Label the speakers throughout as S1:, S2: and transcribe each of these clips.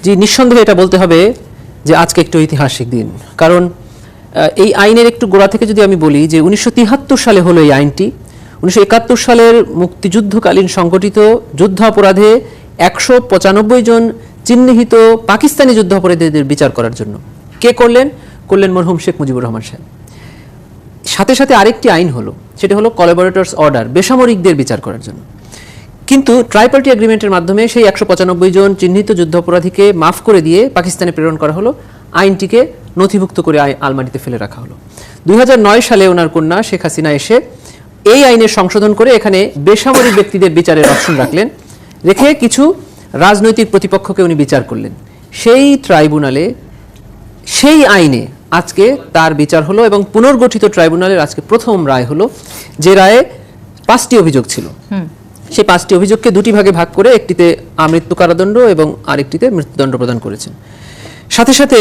S1: জি, নিঃসন্দেহে এটা বলতে হবে যে আজকে একটু ঐতিহাসিক দিন। কারণ এই আইনের একটু গোড়া থেকে যদি আমি বলি যে 1973 সালে হলো এই আইনটি। 1971 সালের মুক্তিযুদ্ধকালীন সংগঠিত যুদ্ধাপরাধে 195 জন চিহ্নিত পাকিস্তানি যুদ্ধাপরাধীদের বিচার করার জন্য কে করলেন? মরহুম শেখ মুজিবুর রহমান সাহেব। সাথে সাথে আরেকটি আইন হলো, সেটা হলো কোলাবোরেটরস অর্ডার, বেসামরিকদের বিচার করার জন্য। কিন্তু ট্রাইপার্টি এগ্রিমেন্টের মাধ্যমে সেই 195 জন চিহ্নিত যুদ্ধাপরাধীকে মাফ করে দিয়ে পাকিস্তানে প্রেরণ করা হলো, আইনটিকে নথিভুক্ত করে আলমারিতে ফেলে রাখা হলো। 2009 সালে ওনার কন্যা শেখ হাসিনা এসে এই আইনের সংশোধন করে এখানে বেসামরিক ব্যক্তিদের বিচারের অপশন রাখলেন, রেখে কিছু রাজনৈতিক প্রতিপক্ষকে উনি বিচার করলেন। সেই ট্রাইব্যুনালে সেই আইনে আজকে তার বিচার হলো এবং পুনর্গঠিত ট্রাইব্যুনালের আজকে প্রথম রায় হলো, যে রায়ে 5টি অভিযোগ ছিল। সেই 5টি অভিযোগকে দুটি ভাগে ভাগ করে একটিতে আমৃত্যু কারাদণ্ড এবং আরেকটিতে মৃত্যুদণ্ড প্রদান করেছেন। সাথে সাথে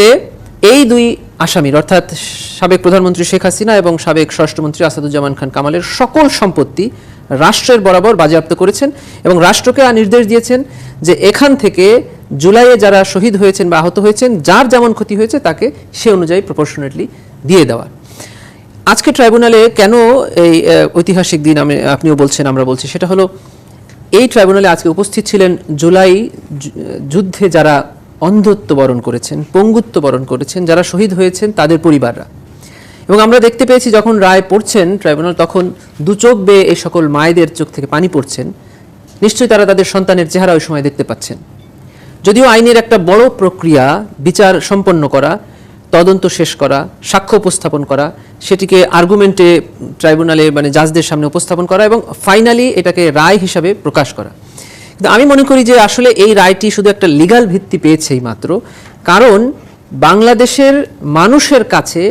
S1: এই দুই আসামির অর্থাৎ সাবেক প্রধানমন্ত্রী শেখ হাসিনা এবং সাবেক স্বরাষ্ট্রমন্ত্রী আসাদুজ্জামান খান কামালের সকল সম্পত্তি রাষ্ট্রের বরাবর বাজেয়াপ্ত করেছেন এবং রাষ্ট্রকে নির্দেশ দিয়েছেন যে এখান থেকে জুলাইয়ে যারা শহীদ হয়েছেন বা আহত হয়েছেন, যার যেমন ক্ষতি হয়েছে তাকে সে অনুযায়ী প্রপোর্শনেটলি দিয়ে দেওয়া। আজকে ট্রাইব্যুনালে কেন এই ঐতিহাসিক দিন আপনিও বলছেন, আমরা বলছি, সেটা হলো এই ট্রাইব্যুনালে আজকে উপস্থিত ছিলেন জুলাই যুদ্ধে যারা অন্ধত্ব বরণ করেছেন, পঙ্গুত্ব বরণ করেছেন, যারা শহীদ হয়েছেন তাদের পরিবাররা। এবং আমরা দেখতে পেয়েছি যখন রায় পড়ছেন ট্রাইব্যুনাল, তখন দু চোখ বেয়ে এই সকল মায়েদের চোখ থেকে পানি পড়ছেন। নিশ্চয়ই তারা তাদের সন্তানের চেহারা ওই সময় দেখতে পাচ্ছেন। যদিও আইনের একটা বড় প্রক্রিয়া বিচার সম্পন্ন করা, তদন্ত শেষ করা, সাক্ষ্য উপস্থাপন করা, সেটিকে আর্গুমেন্টে ট্রাইব্যুনালে মানে জাজদের সামনে উপস্থাপন করা এবং ফাইনালি এটাকে রায় হিসাবে প্রকাশ করা। কিন্তু আমি মনে করি যে আসলে এই রায়টি শুধু একটা লিগ্যাল ভিত্তি পেয়েছেই মাত্র, কারণ বাংলাদেশের মানুষের কাছে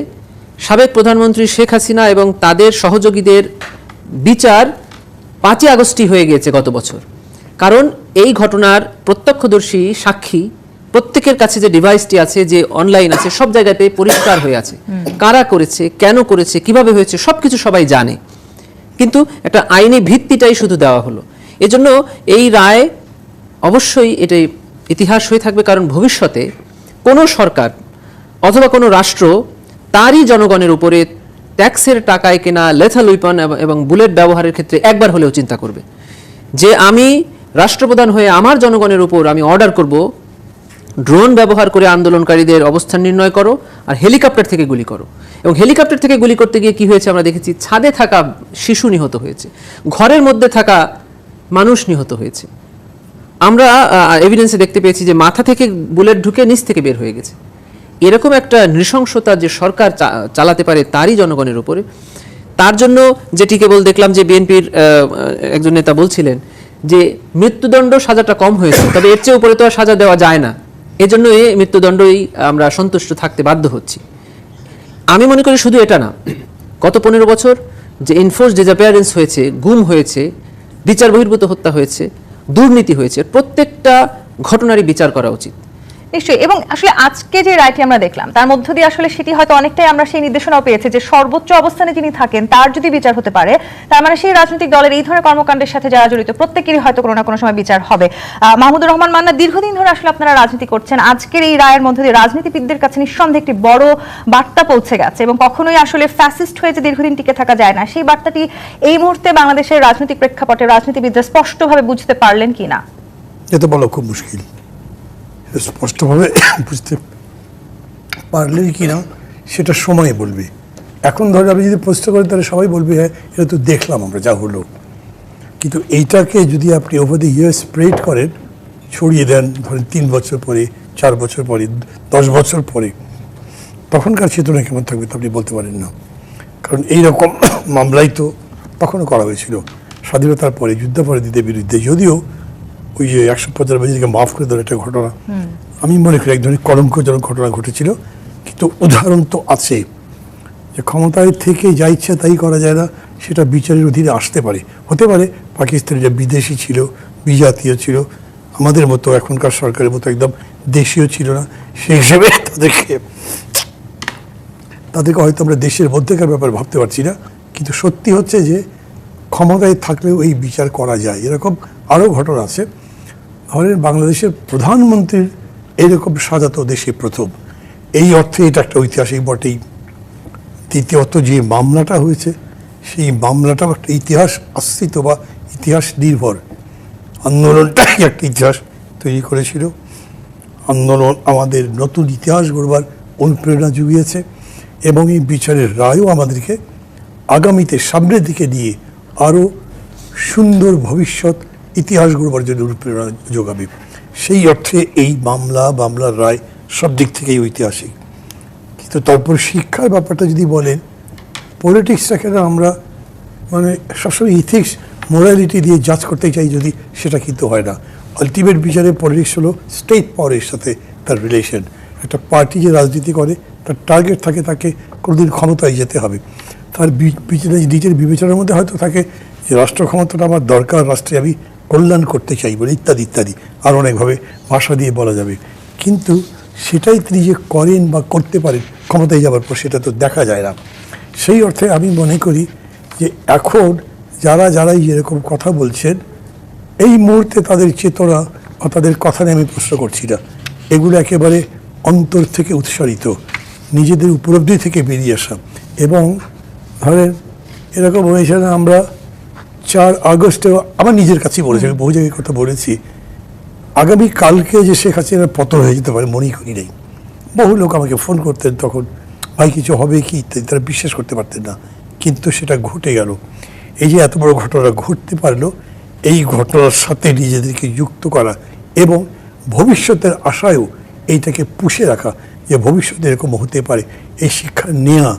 S1: সাবেক প্রধানমন্ত্রী শেখ হাসিনা এবং তাদের সহযোগীদের বিচার 5ই আগস্টই হয়ে গিয়েছে গত বছর। কারণ এই ঘটনার প্রত্যক্ষদর্শী সাক্ষী প্রত্যেকের কাছে যে ডিভাইসটি আছে, যে অনলাইন আছে, সব জায়গাতে পরিষ্কার হয়ে আছে কারা করেছে, কেন করেছে, কিভাবে হয়েছে, সবকিছু সবাই জানে। কিন্তু একটা আইনি ভিত্তিটাই শুধু দেওয়া হলো। এজন্য এই রায় অবশ্যই এটাই ইতিহাস হয়ে থাকবে, কারণ ভবিষ্যতে কোনো সরকার অথবা কোনো রাষ্ট্র তারই জনগণের উপরে ট্যাক্সের টাকায় কেনা লেথাল উইপন এবং বুলেট ব্যবহারের ক্ষেত্রে একবার হলেও চিন্তা করবে যে আমি রাষ্ট্রপ্রধান হয়ে আমার জনগণের উপর আমি অর্ডার করব, ড্রোন ব্যবহার করে আন্দোলনকারীদের অবস্থান নির্ণয় করো আর হেলিকপ্টার থেকে গুলি করো। এবং হেলিকপ্টার থেকে গুলি করতে গিয়ে কি হয়েছে আমরা দেখেছি, ছাদে থাকা শিশু নিহত হয়েছে, ঘরের মধ্যে থাকা মানুষ নিহত হয়েছে। আমরা এভিডেন্সে দেখতে পেয়েছি যে মাথা থেকে বুলেট ঢুকে নিচ থেকে বের হয়ে গেছে। এরকম একটা নৃশংসতা যে সরকার চালাতে পারে তারই জনগণের উপরে, তার জন্য যেটি কেবল দেখলাম যে বিএনপির একজন নেতা বলছিলেন যে মৃত্যুদণ্ড সাজাটা কম হয়েছে, তবে এর চেয়ে উপরে তো আর সাজা দেওয়া যায় না, এজন্য এই মৃত্যুদণ্ডই আমরা সন্তুষ্ট থাকতে বাধ্য হচ্ছি। আমি মনে করি শুধু এটা না, গত 15 বছর যে এনফোর্স ডিসঅ্যাপিয়ারেন্স হয়েছে, গুম হয়েছে, বিচার বহির্ভূত হত্যা হয়েছে, দুর্নীতি হয়েছে, প্রত্যেকটা ঘটনারই বিচার করা উচিত।
S2: নিশ্চয়ই। এবং আসলে আজকে যে রায়টি আমরা দেখলাম তার মধ্য দিয়ে আসলে সেটি হয়তো অনেকটাই আমরা সেই নির্দেশনাও পেয়েছি যে সর্বোচ্চ অবস্থানে যিনি থাকেন তার যদি বিচার হতে পারে, তার মানে সেই রাজনৈতিক দলের এই ধরনের কর্মকাণ্ডের সাথে যারা জড়িত প্রত্যেকেরই হয়তো কোনো না কোনো সময় বিচার হবে। মাহমুদুর রহমান মান্না, দীর্ঘদিন ধরে আসলে আপনারা রাজনীতি করছেন, আজকের এই রায়ের মধ্য দিয়ে রাজনীতিবিদদের কাছে নিঃসন্দেহে একটি বড় বার্তা পৌঁছে গেছে এবং কখনোই আসলে ফ্যাসিস্ট হয়ে যে দীর্ঘদিন টিকে থাকা যায় না, সেই বার্তাটি এই মুহূর্তে বাংলাদেশের রাজনৈতিক প্রেক্ষাপটে রাজনীতিবিদরা স্পষ্টভাবে বুঝতে পারলেন কিনা?
S3: এটা বলা খুব মুশকিল, স্পষ্টভাবে বুঝতে পারলেই কিনা সেটা সময় বলবে। এখন ধরে আপনি যদি প্রশ্ন করেন তাহলে সবাই বলবে হ্যাঁ এটা তো দেখলাম আমরা যা হলো, কিন্তু এইটাকে যদি আপনি ওভার দ্য ইয়ার স্প্রেড করেন, ছড়িয়ে দেন, ধরেন 3 বছর পরে, 4 বছর পরে, 10 বছর পরে, তখনকার চেতনা কেমন থাকবে তা আপনি বলতে পারেন না। কারণ এইরকম মামলাই তো তখনও করা হয়েছিল স্বাধীনতার পরে যুদ্ধাপরাধীদের বিরুদ্ধে, যদিও ওই যে 195 জনকে মাফ করে দেওয়ার একটা ঘটনা আমি মনে করি এক ধরনের কলঙ্কজনক ঘটনা ঘটেছিল। কিন্তু উদাহরণ তো আছে যে ক্ষমতায় থেকে যা ইচ্ছা তাই করা যায় না, সেটা বিচারের অধীনে আসতে পারে। হতে পারে পাকিস্তানি যে বিদেশি ছিল, বিজাতীয় ছিল, আমাদের মতো এখনকার সরকারের মতো একদম দেশীয় ছিল না, সেই হিসেবে তাদেরকে হয়তো আমরা দেশের মধ্যেকার ব্যাপার ভাবতে পারছি না। কিন্তু সত্যি হচ্ছে যে ক্ষমতায় থাকলেও এই বিচার করা যায়। এরকম আরও ঘটনা আছে। ধরেন বাংলাদেশের প্রধানমন্ত্রীর এরকম সাজা তো দেশে প্রথম। এই অর্থে এটা একটা ঐতিহাসিক বটেই। দ্বিতীয়ত যে মামলাটা হয়েছে সেই মামলাটাও একটা ইতিহাস আশ্রিত বা ইতিহাস নির্ভর। আন্দোলনটাই একটা ইতিহাস তৈরি করেছিল। আন্দোলন আমাদের নতুন ইতিহাস গড়বার অনুপ্রেরণা জুগিয়েছে এবং এই বিচারের রায়ও আমাদেরকে আগামীতে সামনের দিকে নিয়ে আরও সুন্দর ভবিষ্যৎ ইতিহাস গড়বার জন্য অনুপ্রেরণা যোগাবে। সেই অর্থে এই মামলার রায় সব দিক থেকেই ঐতিহাসিক। কিন্তু তারপর শিক্ষার ব্যাপারটা যদি বলেন, পলিটিক্সটাকে না আমরা মানে সবসময় ইথিক্স মোরালিটি দিয়ে জাজ করতে চাই, যদি সেটা কিন্তু হয় না। আলটিমেট বিচারে পলিটিক্স হলো স্টেট পাওয়ারের সাথে তার রিলেশন। একটা পার্টি যে রাজনীতি করে তার টার্গেট থাকে তাকে কোনোদিন ক্ষমতায় যেতে হবে। তার নিজের বিবেচনার মধ্যে হয়তো থাকে যে রাষ্ট্র ক্ষমতাটা আমার দরকার, রাষ্ট্রে আমি কল্যাণ করতে চাই বলে ইত্যাদি ইত্যাদি, আর অনেকভাবে ভাষা দিয়ে বলা যাবে। কিন্তু সেটাই তিনি যে করেন বা করতে পারেন ক্ষমতায় যাওয়ার পর, সেটা তো দেখা যায় না। সেই অর্থে আমি মনে করি যে এখন যারাই এরকম কথা বলছেন, এই মুহূর্তে তাদের চেতনা বা তাদের কথা নিয়ে আমি প্রশ্ন করছি না। এগুলো একেবারে অন্তর থেকে উৎসারিত, নিজেদের উপলব্ধি থেকে বেরিয়ে আসা। এবং ধরেন এরকম হয়েছে না, আমরা 4 আগস্টে আমার নিজের কাছেই বলেছি, আমি বহু জায়গায় কথা বলেছি, আগামী কালকে যে শেখ হাসিনার পতন হয়ে যেতে পারে মনেই করি নাই। বহু লোক আমাকে ফোন করতেন তখন, ভাই কিছু হবে কি ইত্যাদি, তারা বিশ্বাস করতে পারতেন না। কিন্তু সেটা ঘটে গেল। এই যে এত বড় ঘটনা ঘটতে পারলো, এই ঘটনার সাথে নিজেদেরকে যুক্ত করা এবং ভবিষ্যতের আশায়ও এইটাকে পুষে রাখা যে ভবিষ্যতে এরকম হতে পারে, এই শিক্ষা নেওয়া,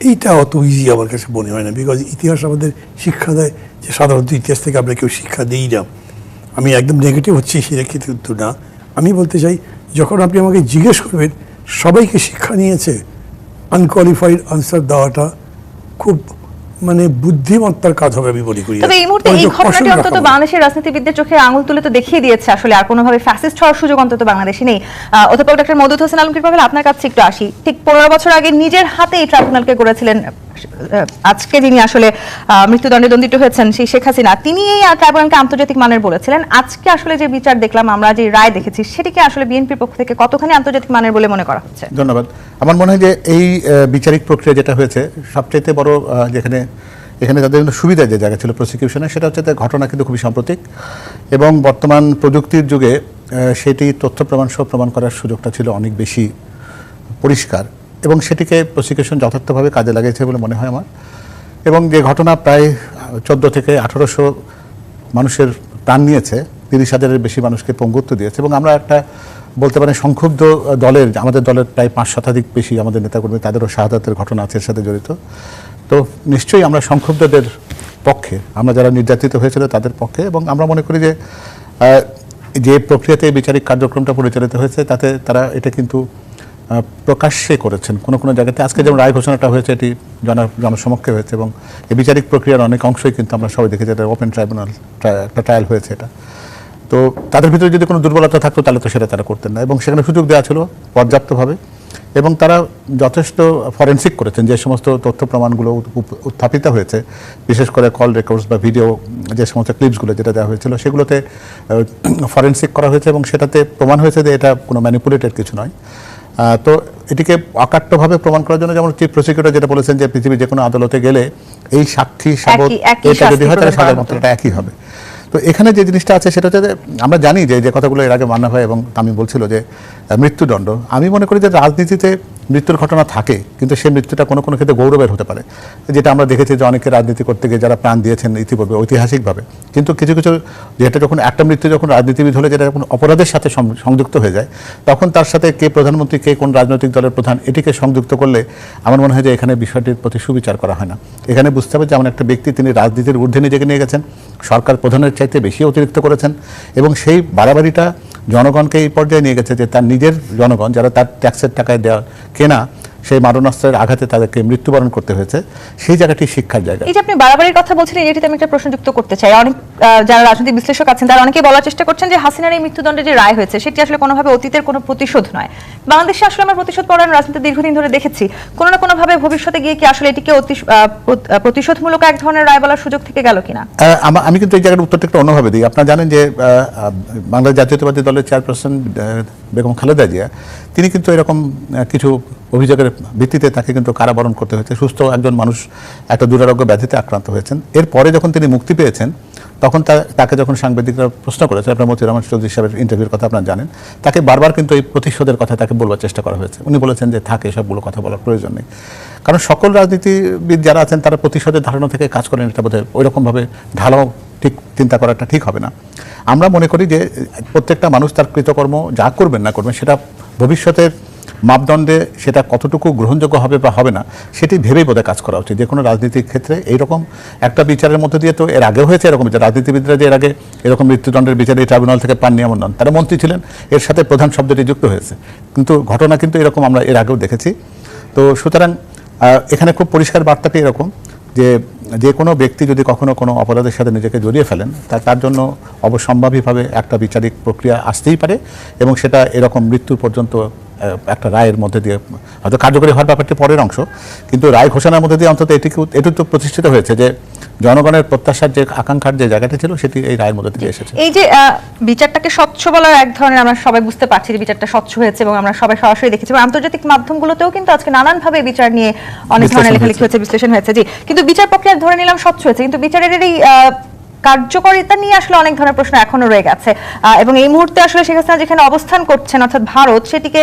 S3: এইটা অত ইজি আমার কাছে মনে হয় না। বিকজ ইতিহাস আমাদের শিক্ষা দেয় যে সাধারণত ইতিহাস থেকে আমরা কেউ শিক্ষা দিই না। আমি একদম নেগেটিভ হচ্ছি সেটা কিন্তু না। আমি বলতে চাই, যখন আপনি আমাকে জিজ্ঞেস করবেন সবাইকে শিক্ষা নিয়েছে, আনকোয়ালিফাইড আনসার দেওয়াটা খুব মানে বুদ্ধিমত্তার কাজ হবে আমি মনে করি।
S2: তবে এই মুহূর্তে এই ঘটনাটি অন্তত বাংলাদেশের রাজনীতিবিদদের চোখে আঙুল তুলে তো দেখিয়ে দিয়েছে আসলে আর কোনোভাবে ফ্যাসিস্ট হওয়ার সুযোগ অন্তত বাংলাদেশে নেই। অধ্যাপক ডক্টর মওদুদ হোসেন আলমগীর পাভেল, আপনার কাছে একটু আসি। ঠিক 15 বছর আগে নিজের হাতে এই ট্রাইব্যুনালকে গড়েছিলেন আজকে যিনি আসলে মৃত্যুদণ্ডে দণ্ডিত হয়েছেন, সেই শেখ হাসিনা, তিনি এই ট্রাইব্যুনালকে আন্তর্জাতিক মানের বলেছিলেন। আজকে আসলে যে বিচার দেখলাম, আমরা যে রায় দেখেছি, সেটিকে আসলে বিএনপির পক্ষ থেকে কতখানি আন্তর্জাতিক মানের বলে মনে করা হচ্ছে?
S4: ধন্যবাদ। আমার মনে হয় যে এই বিচারিক প্রক্রিয়া যেটা হয়েছে, সবচেয়ে বড় এখানে যাদের জন্য সুবিধা যে জায়গা ছিল প্রসিকিউশনে, সেটা হচ্ছে ঘটনা কিন্তু খুবই সাম্প্রতিক এবং বর্তমান প্রযুক্তির যুগে সেটি তথ্য প্রমাণ সহ প্রমাণ করার সুযোগটা ছিল অনেক বেশি পরিষ্কার এবং সেটিকে প্রসিকিউশন যথার্থভাবে কাজে লাগিয়েছে বলে মনে হয় আমার। এবং যে ঘটনা প্রায় 14 থেকে 1800 মানুষের প্রাণ নিয়েছে, 30,000-এর বেশি মানুষকে পঙ্গুত্ব দিয়েছে এবং আমরা একটা বলতে পারেন সংক্ষুব্ধ দলের, আমাদের দলের প্রায় 5 শতাধিক বেশি আমাদের নেতাকর্মী, তাদেরও শাহাদাতের ঘটনা আছে এর সাথে জড়িত। তো নিশ্চয়ই আমরা সংক্ষুব্ধদের পক্ষে, আমরা যারা নির্যাতিত হয়েছিল তাদের পক্ষে। এবং আমরা মনে করি যে প্রক্রিয়াতে বিচারিক কার্যক্রমটা পরিচালিত হয়েছে তাতে তারা এটা কিন্তু প্রকাশ্যে করেছেন। কোনো জায়গাতে আজকে যেমন রায় ঘোষণাটা হয়েছে, এটি জনসমক্ষে হয়েছে এবং এই বিচারিক প্রক্রিয়ার অনেক অংশই কিন্তু আমরা সবাই দেখেছি, এটা ওপেন ট্রাইব্যুনাল, একটা ট্রায়াল হয়েছে এটা। তো তাদের ভিতরে যদি কোনো দুর্বলতা থাকতো তাহলে তো সেটা তারা করতেন না এবং সেখানে সুযোগ দেওয়া ছিল পর্যাপ্তভাবে এবং তারা যথেষ্ট ফরেনসিক করেছেন। যে সমস্ত তথ্য প্রমাণগুলো উত্থাপিত হয়েছে, বিশেষ করে কল রেকর্ডস বা ভিডিও যে সমস্ত ক্লিপসগুলো যেটা দেওয়া হয়েছিল, সেগুলোতে ফরেনসিক করা হয়েছে এবং সেটাতে প্রমাণ হয়েছে যে এটা কোনো ম্যানিপুলেটেড কিছু নয়। তো এটিকে অকাট্যভাবে প্রমাণ করার জন্য যেমন চিফ প্রসিকিউটর যেটা বলেছেন যে পৃথিবীর যে কোনো আদালতে গেলে এই সাক্ষী সাবত এটা যদি হয় তাহলে সাজার মাত্রাটা একই হবে। তো এখানে যে জিনিসটা আছে সেটা হচ্ছে যে আমরা জানি যে কথাগুলো এর আগে মান্না ভাই এবং আমি বলছিল যে মৃত্যুদণ্ড, আমি মনে করি যে রাজনীতিতে মৃত্যুর ঘটনা থাকে, কিন্তু সেই মৃত্যুটা কোনো ক্ষেত্রে গৌরবের হতে পারে, যেটা আমরা দেখেছি যে অনেকে রাজনীতি করতে গিয়ে যারা প্রাণ দিয়েছেন ইতিপূর্বে ঐতিহাসিকভাবে। কিন্তু কিছু যেটা যখন একটা মৃত্যু যখন রাজনীতিবিদ হলে যেটা যখন অপরাধের সাথে সংযুক্ত হয়ে যায়, তখন তার সাথে কে প্রধানমন্ত্রী, কে কোন রাজনৈতিক দলের প্রধান, এটিকে সংযুক্ত করলে আমার মনে হয় যে এখানে বিষয়টির প্রতি সুবিচার করা হয় না। এখানে বুঝতে হবে যে এমন একটা ব্যক্তি, তিনি রাজনীতির ঊর্ধ্বে নিজেকে নিয়ে গেছেন, সরকার প্রধানের চাইতে বেশি অতিরিক্ত করেছেন এবং সেই বাড়াবাড়িটা জনগণকে এই পর্যায়ে নিয়ে গেছে যে তার নিজের জনগণ যারা তার ট্যাক্সের টাকায় দেওয়া কেনা, সেই মারণাস্ত্রের আঘাতে তাদেরকে মৃত্যুবরণ করতে হয়েছে, সেই জায়গাটি শিক্ষার জায়গা।
S2: এই যে আপনি বাড়াবাড়ির কথা বলছিলেন, এটিতে আমি একটা প্রশ্ন যুক্ত করতে চাই। অনেক যারা রাজনৈতিক বিশ্লেষক আছেন তারা অনেকেই বলার চেষ্টা করছেন যে হাসিনার এই মৃত্যুদণ্ডের যে রায় হয়েছে সেটি আসলে কোনোভাবে অতীতের কোনো প্রতিশোধ নয়। বাংলাদেশে আসলে আমরা প্রতিশোধ পরায়ণ রাজনীতি দীর্ঘদিন ধরে দেখেছি, কোনো না কোনোভাবে ভবিষ্যতে গিয়ে কি আসলে এটিকে প্রতিশোধমূলক এক ধরনের রায় বলার সুযোগ থেকে গেল কিনা?
S4: আমি কিন্তু এই জায়গার উত্তরটা একটু অন্যভাবে দিই। আপনারা জানেন যে বাংলাদেশ জাতীয়তাবাদী দলের চেয়ারপারসন বেগম খালেদা জিয়া, তিনি কিন্তু এরকম কিছু অভিযোগের ভিত্তিতে তাকে কিন্তু কারাবরণ করতে হয়েছে। সুস্থ একজন মানুষ একটা দুরারোগ্য ব্যাধিতে আক্রান্ত হয়েছেন। এরপরে যখন তিনি মুক্তি পেয়েছেন তখন তাকে যখন সাংবাদিকরা প্রশ্ন করেছে, আপনার মতিউর রহমান চৌধুরী সাহেবের ইন্টারভিউর কথা আপনারা জানেন, তাকে বারবার কিন্তু এই প্রতিশোধের কথা তাকে বলবার চেষ্টা করা হয়েছে। উনি বলেছেন যে থাকে সবগুলো কথা বলার প্রয়োজন নেই, কারণ সকল রাজনীতিবিদ যারা আছেন তারা প্রতিশোধের ধারণা থেকে কাজ করেন, এটা বোধহয় ওইরকমভাবে ঢালাও ঠিক চিন্তা করাটা ঠিক হবে না। আমরা মনে করি যে প্রত্যেকটা মানুষ তার কৃতকর্ম যা করবেন না করবেন সেটা ভবিষ্যতের মাপদণ্ডে সেটা কতটুকু গ্রহণযোগ্য হবে বা হবে না সেটি ভেবেই বোধহয় কাজ করা উচিত। যে কোনো রাজনীতির ক্ষেত্রে এইরকম একটা বিচারের মধ্যে দিয়ে তো এর আগেও হয়েছে এরকম বিচার। রাজনীতিবিদরা যে এর আগে এরকম মৃত্যুদণ্ডের বিচারে ট্রাইব্যুনাল থেকে পাননি এমন নন, তারা মন্ত্রী ছিলেন, এর সাথে প্রধান শব্দটি যুক্ত হয়েছে। কিন্তু ঘটনা কিন্তু এরকম আমরা এর আগেও দেখেছি। তো সুতরাং এখানে খুব পরিষ্কার বার্তাটি এরকম যে যে কোনো ব্যক্তি যদি কখনো কোনো অপরাধের সাথে নিজেকে জড়িয়ে ফেলেন তার জন্য অবশ্যম্ভাবীভাবে একটা বিচারিক প্রক্রিয়া আসতেই পারে, এবং সেটা এরকম মৃত্যু পর্যন্ত একটা রায়ের মধ্যে দিয়ে হয়তো কার্যকরী হওয়ার ব্যাপারটি পরের অংশ, কিন্তু রায় ঘোষণার মধ্যে দিয়ে অন্তত এটুকু তো প্রতিষ্ঠিত হয়েছে যে জনগণের প্রত্যাশার যে আকাঙ্ক্ষার যে জায়গাটি ছিল সেটি এই রায়ের মধ্যে দিয়ে এসেছে।
S2: এই যে বিচারটাকে স্বচ্ছ বলার এক ধরনের আমরা সবাই বুঝতে পারছি যে বিচারটা স্বচ্ছ হয়েছে, এবং আমরা সবাই সরাসরি দেখেছি, এবং আন্তর্জাতিক মাধ্যমগুলোতেও কিন্তু আজকে নানানভাবে বিচার নিয়ে অনেক ধরনের লেখালেখি হয়েছে, বিশ্লেষণ হয়েছে। জি, কিন্তু বিচার প্রক্রিয়া ধরে নিলাম স্বচ্ছ হয়েছে, কিন্তু বিচারের এই কার্যকারিতা নিয়ে আসলে অনেক ধরনের প্রশ্ন এখনো রয়ে গেছে। এবং এই মুহূর্তে আসলে শেখ হাসিনা যেখানে অবস্থান করছেন অর্থাৎ ভারত, সেটিকে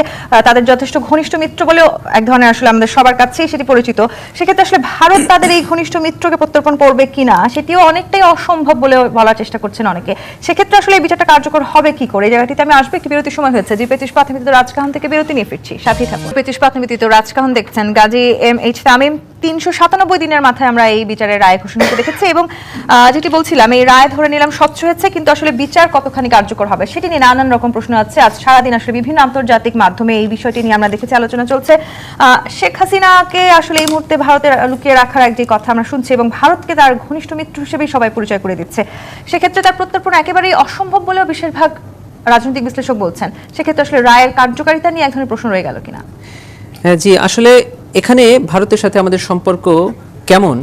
S2: তাদের যথেষ্ট ঘনিষ্ঠ মিত্র বলেও এক ধরনের আসলে আমাদের সবার কাছেই সেটি পরিচিত। সেক্ষেত্রে আসলে ভারত তাদের এই ঘনিষ্ঠ মিত্রকে প্রত্যর্পণ করবে কিনা সেটিও অনেকটাই অসম্ভব বলে বলার চেষ্টা করছেন অনেকে। সেক্ষেত্রে আসলে এই বিচারটা কার্যকর হবে কি করে? এই জায়গাটিতে আমি আসবো, একটি বিরতির সময় হয়েছে। যে 25 প্রাথমিক রাজকাহন থেকে বিরতি নিয়ে ফিরছি, সাথেই থাকুন। 25 প্রাথমিক রাজকাহন দেখছেন। গাজী এম.এইচ. তামিম, 397 দিনের মাথায় আমরা এই বিচারের রায় ঘোষণা করে দেখেছি, এবং যেটি বলছিলাম এই রায় ধরে নিলাম স্বচ্ছ হয়েছে, কিন্তু আসলে বিচার কতখানি কার্যকর হবে সেটি নিয়ে নানান রকম প্রশ্ন আছে। আজ সারাদিন আসলে বিভিন্ন আন্তর্জাতিক মাধ্যমে এই বিষয়টি নিয়ে আমরা দেখেছি আলোচনা চলছে। শেখ হাসিনাকে আসলে এই মুহূর্তে ভারতের লুকিয়ে রাখার এক যে কথা আমরা শুনছি, এবং ভারতকে তার ঘনিষ্ঠ মিত্র হিসেবেই সবাই পরিচয় করে দিচ্ছে, সেক্ষেত্রে তার প্রত্যর্পণ একেবারেই অসম্ভব বলেও বেশিরভাগ রাজনৈতিক বিশ্লেষক বলছেন। সেক্ষেত্রে আসলে রায়ের কার্যকারিতা নিয়ে এক ধরনের প্রশ্ন রয়ে গেল কিনা?
S1: জি, আসলে এখানে ভারতের সাথে আমাদের সম্পর্ক কেমন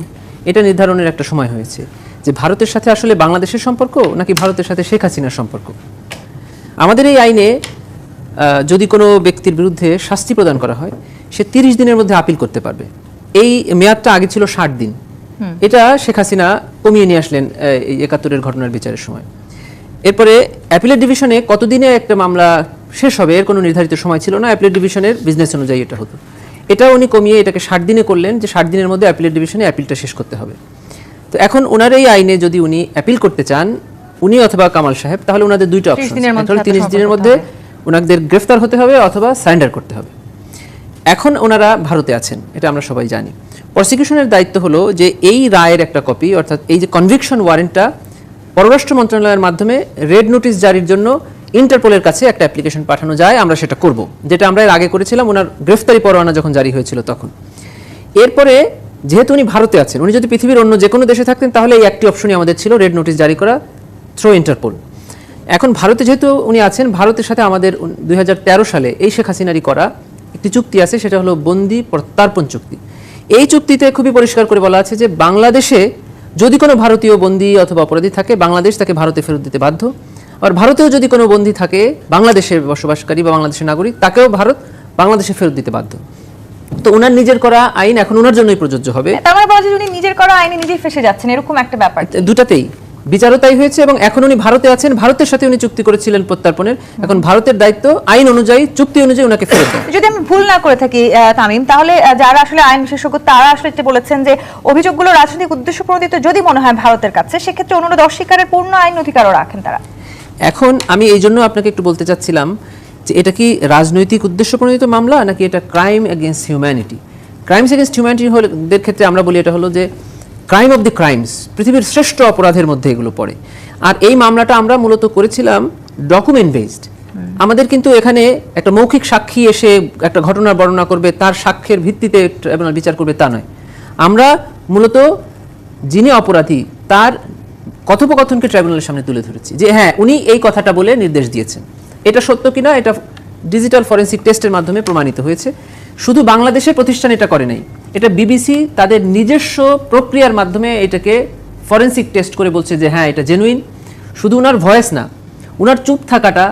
S1: এটা নির্ধারণের একটা সময় হয়েছে, যে ভারতের সাথে আসলে বাংলাদেশের সম্পর্ক নাকি ভারতের সাথে শেখ হাসিনার সম্পর্ক। আমাদের এই আইনে যদি কোনো ব্যক্তির বিরুদ্ধে শাস্তি প্রদান করা হয়, সে 30 দিনের মধ্যে আপিল করতে পারবে। এই মেয়াদটা আগে ছিল 60 দিন, এটা শেখ হাসিনা কমিয়ে নিয়ে আসলেন এই 71-এর ঘটনার বিচারের সময়। এরপরে অ্যাপিলেট ডিভিশনে কতদিনে একটা মামলা শেষ হবে এর কোনো নির্ধারিত সময় ছিল না, অ্যাপিলেট ডিভিশনের বিজনেস অনুযায়ী এটা হতো। এটাও উনি কমিয়ে এটাকে 60 দিনে করলেন, যে 60 দিনের মধ্যে অ্যাপিলেট ডিভিশনে অ্যাপিলটা শেষ করতে হবে। তো এখন ওনার এই আইনে যদি উনি অ্যাপিল করতে চান, উনি অথবা কামাল সাহেব, তাহলে ওনাদের দুইটা অপশন, 30 দিনের মধ্যে ওনাদের গ্রেফতার হতে হবে অথবা সারেন্ডার করতে হবে। এখন ওনারা ভারতে আছেন, এটা আমরা সবাই জানি। প্রসিকিউশনের দায়িত্ব হলো যে এই রায়ের একটা কপি, অর্থাৎ এই যে কনভিকশন ওয়ারেন্টটা পররাষ্ট্র মন্ত্রণালয়ের মাধ্যমে রেড নোটিশ জারির জন্য ইন্টারপোলের কাছে একটা অ্যাপ্লিকেশন পাঠানো যায়, আমরা সেটা করব, যেটা আমরা এর আগে করেছিলাম ওনার গ্রেফতারি পরোয়ানা যখন জারি হয়েছিল তখন। এরপরে যেহেতু উনি ভারতে আছেন, উনি যদি পৃথিবীর অন্য যে কোনো দেশে থাকতেন তাহলে এই একটি অপশনই আমাদের ছিল, রেড নোটিশ জারি করা থ্রু ইন্টারপোল। এখন ভারতে যেহেতু উনি আছেন, ভারতের সাথে আমাদের 2013 সালে এই শেখ হাসিনারই করা একটি চুক্তি আছে, সেটা হলো বন্দি প্রত্যার্পণ চুক্তি। এই চুক্তিতে খুবই পরিষ্কার করে বলা আছে যে বাংলাদেশে যদি কোনো ভারতীয় বন্দী অথবা অপরাধী থাকে, বাংলাদেশ তাকে ভারতে ফেরত দিতে বাধ্য। আর ভারতেও যদি কোনো বন্দী থাকে, বাংলাদেশের বসবাসকারী বা বাংলাদেশের নাগরিক, তাকেও ভারত বাংলাদেশে ফেরত দিতে বাধ্য। তো ওনার নিজের করা আইন এখন ওনার জন্যই প্রযোজ্য হবে।
S2: তার মানে বলা যায় উনি নিজের করা আইনে নিজেই ফেসে যাচ্ছেন, এরকম একটা ব্যাপার।
S1: দুটাতেই বিচারও তাই হয়েছে, এবং এখন উনি ভারতে আছেন, ভারতের সাথে উনি চুক্তি করেছিলেন প্রত্যার্পণের, এখন ভারতের দায়িত্ব আইন অনুযায়ী, চুক্তি অনুযায়ী ওনাকে ফেরত দেয়।
S2: যদি আমি ভুল না করে থাকি তামিম, তাহলে যারা আসলে আইন বিশেষজ্ঞ তারা আসলে বলেছেন যে অভিযোগগুলো রাজনৈতিক উদ্দেশ্য প্রণোদিত যদি মনে হয় ভারতের কাছে, সেক্ষেত্রে অনুরোধ অস্বীকারের পূর্ণ আইন অধিকারও রাখেন তারা। এখন আমি এই জন্য আপনাকে একটু বলতে চাচ্ছিলাম যে এটা কি রাজনৈতিক উদ্দেশ্য প্রণোদিত মামলা নাকি এটা crime against humanity. Crimes against হিউম্যানিটির ক্ষেত্রে আমরা বলি এটা হলো যে ক্রাইম অফ দি ক্রাইমস, পৃথিবীর শ্রেষ্ঠ অপরাধের মধ্যে এগুলো পড়ে। আর এই মামলাটা আমরা মূলত করেছিলাম ডকুমেন্ট বেসড,
S1: আমাদের কিন্তু এখানে একটা মৌখিক সাক্ষী এসে একটা ঘটনার বর্ণনা করবে, তার সাক্ষ্যের ভিত্তিতে ট্রাইব্যুনাল বিচার করবে, তা নয়। আমরা মূলত যিনি অপরাধী তার কথোপকথনকে ট্রাইব্যুনালের সামনে তুলে ধরেছি যে হ্যাঁ উনি এই কথাটা বলে নির্দেশ দিয়েছেন। এটা সত্য কিনা এটা ডিজিটাল ফরেনসিক টেস্টের মাধ্যমে প্রমাণিত হয়েছে। শুধু বাংলাদেশের প্রতিষ্ঠান এটা করে নাই, এটা বিবিসি তাদের নিজস্ব প্রক্রিয়ার মাধ্যমে এটাকে ফরেনসিক টেস্ট করে বলছে যে হ্যাঁ এটা জেনুইন। শুধু উনার ভয়েস না, উনার চুপ থাকাটা,